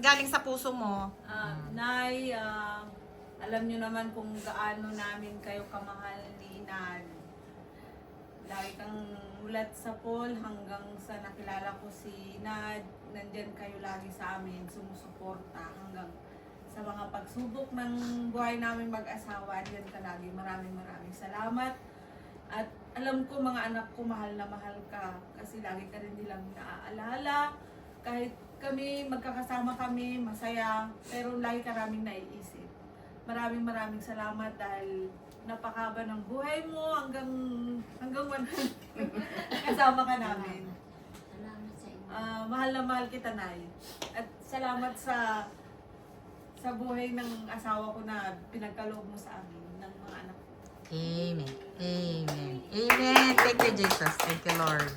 galing sa puso mo. Nay, alam nyo naman kung gaano namin kayo kamahal ni Inad. Lagi kang mulat sa pool hanggang sa nakilala ko si Inad. Nandyan kayo lagi sa amin, sumusuporta hanggang sa mga pagsubok ng buhay namin mag-asawa. Diyan ka lagi. Maraming salamat. At alam ko mga anak ko, mahal na mahal ka kasi lagi ka rin nilang naaalala. Kahit kami, magkakasama kami, masaya, pero lagi ka naming naiisip. Maraming salamat dahil napakaba ng buhay mo hanggang 100 kasama ka namin. Salamat sa inyo. Mahal na mahal kita, Nay. At salamat sa buhay ng asawa ko na pinagkaloob mo sa amin ng mga anak ko. Amen. Amen. Amen. Thank you, Jesus. Thank you, Lord.